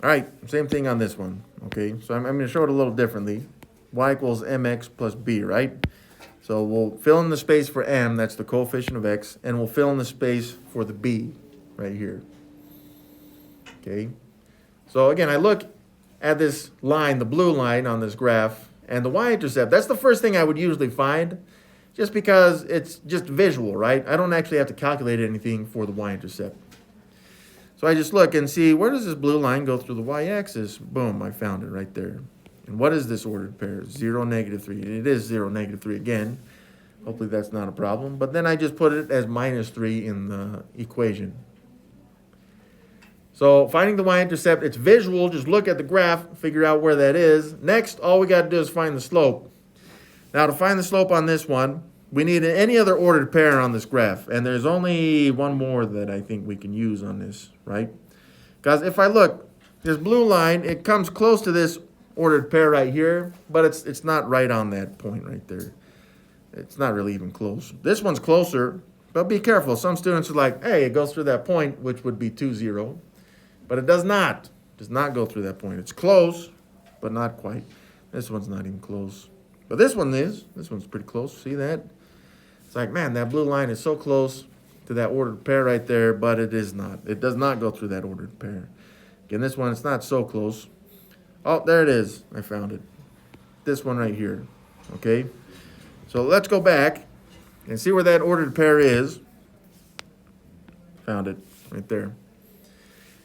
All right, same thing on this one, okay? So I'm going to show it a little differently. Y equals mx plus b, right? So we'll fill in the space for m, that's the coefficient of x, and we'll fill in the space for the b right here, okay? So again, I look at this line, the blue line on this graph, and the y-intercept, that's the first thing I would usually find, just because it's just visual, right? I don't actually have to calculate anything for the y-intercept. So I just look and see, where does this blue line go through the y-axis? Boom, I found it right there. And what is this ordered pair? 0, -3. It is 0, -3 again. Hopefully that's not a problem. But then I just put it as -3 in the equation. So finding the y-intercept, it's visual. Just look at the graph, figure out where that is. Next, all we got to do is find the slope. Now to find the slope on this one, we need any other ordered pair on this graph. And there's only one more that I think we can use on this, right? Because if I look, this blue line, it comes close to this ordered pair right here, but it's not right on that point right there. It's not really even close. This one's closer, but be careful. Some students are like, hey, it goes through that point, which would be 2, 0. But it does not. It does not go through that point. It's close, but not quite. This one's not even close. But this one is. This one's pretty close. See that? It's like, man, that blue line is so close to that ordered pair right there, but it is not. It does not go through that ordered pair. Again, this one, it's not so close. Oh, there it is. I found it. This one right here. Okay? So let's go back and see where that ordered pair is. Found it right there.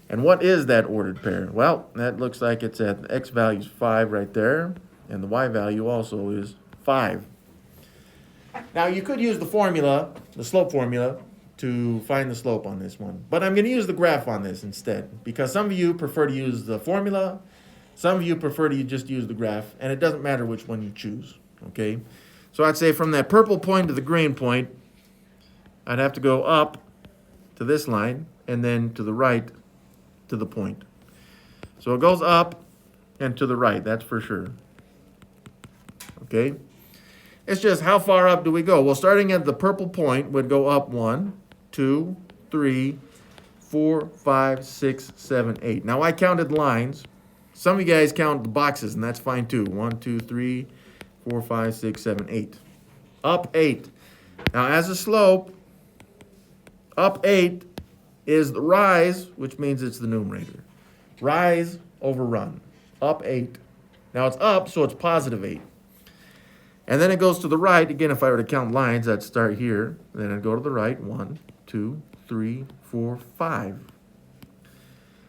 And what is that ordered pair? Well, that looks like it's at x value is 5 right there, and the y value also is 5. Now, you could use the formula, the slope formula, to find the slope on this one. But I'm going to use the graph on this instead, because some of you prefer to use the formula, some of you prefer to just use the graph, and it doesn't matter which one you choose, okay? So I'd say from that purple point to the green point, I'd have to go up to this line, and then to the right to the point. So it goes up and to the right, that's for sure. Okay? It's just how far up do we go? Well, starting at the purple point would go up 1, 2, 3, 4, 5, 6, 7, 8. Now I counted lines. Some of you guys count the boxes, and that's fine too. 1, 2, 3, 4, 5, 6, 7, 8. Up 8. Now as a slope, up 8 is the rise, which means it's the numerator. Rise over run. Up 8. Now it's up, so it's positive 8. And then it goes to the right. Again, if I were to count lines, I'd start here. Then I'd go to the right. 1, 2, 3, 4, 5.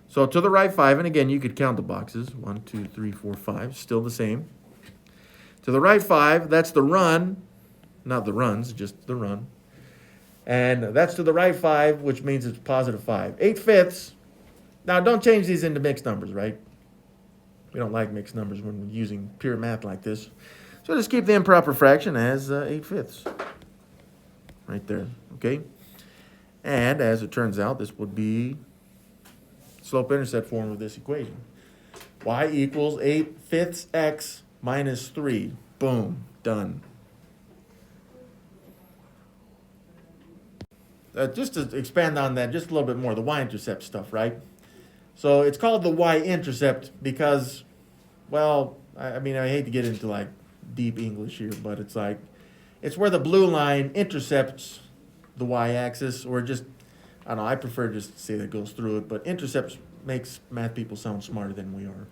So to the right 5, and again, you could count the boxes. 1, 2, 3, 4, 5. Still the same. To the right 5, that's the run. Not the runs, just the run. And that's to the right 5, which means it's positive 5. 8/5. Now, don't change these into mixed numbers, right? We don't like mixed numbers when we're using pure math like this. So just keep the improper fraction as 8/5. Right there, okay? And as it turns out, this would be slope-intercept form of this equation. Y equals 8/5 x minus 3. Boom, done. Just to expand on that just a little bit more, the y-intercept stuff, right? So it's called the y-intercept because, well, I mean, I hate to get into like deep English here, but it's like, it's where the blue line intercepts the y-axis, or just, I don't know, I prefer just to say that it goes through it, but intercepts makes math people sound smarter than we are.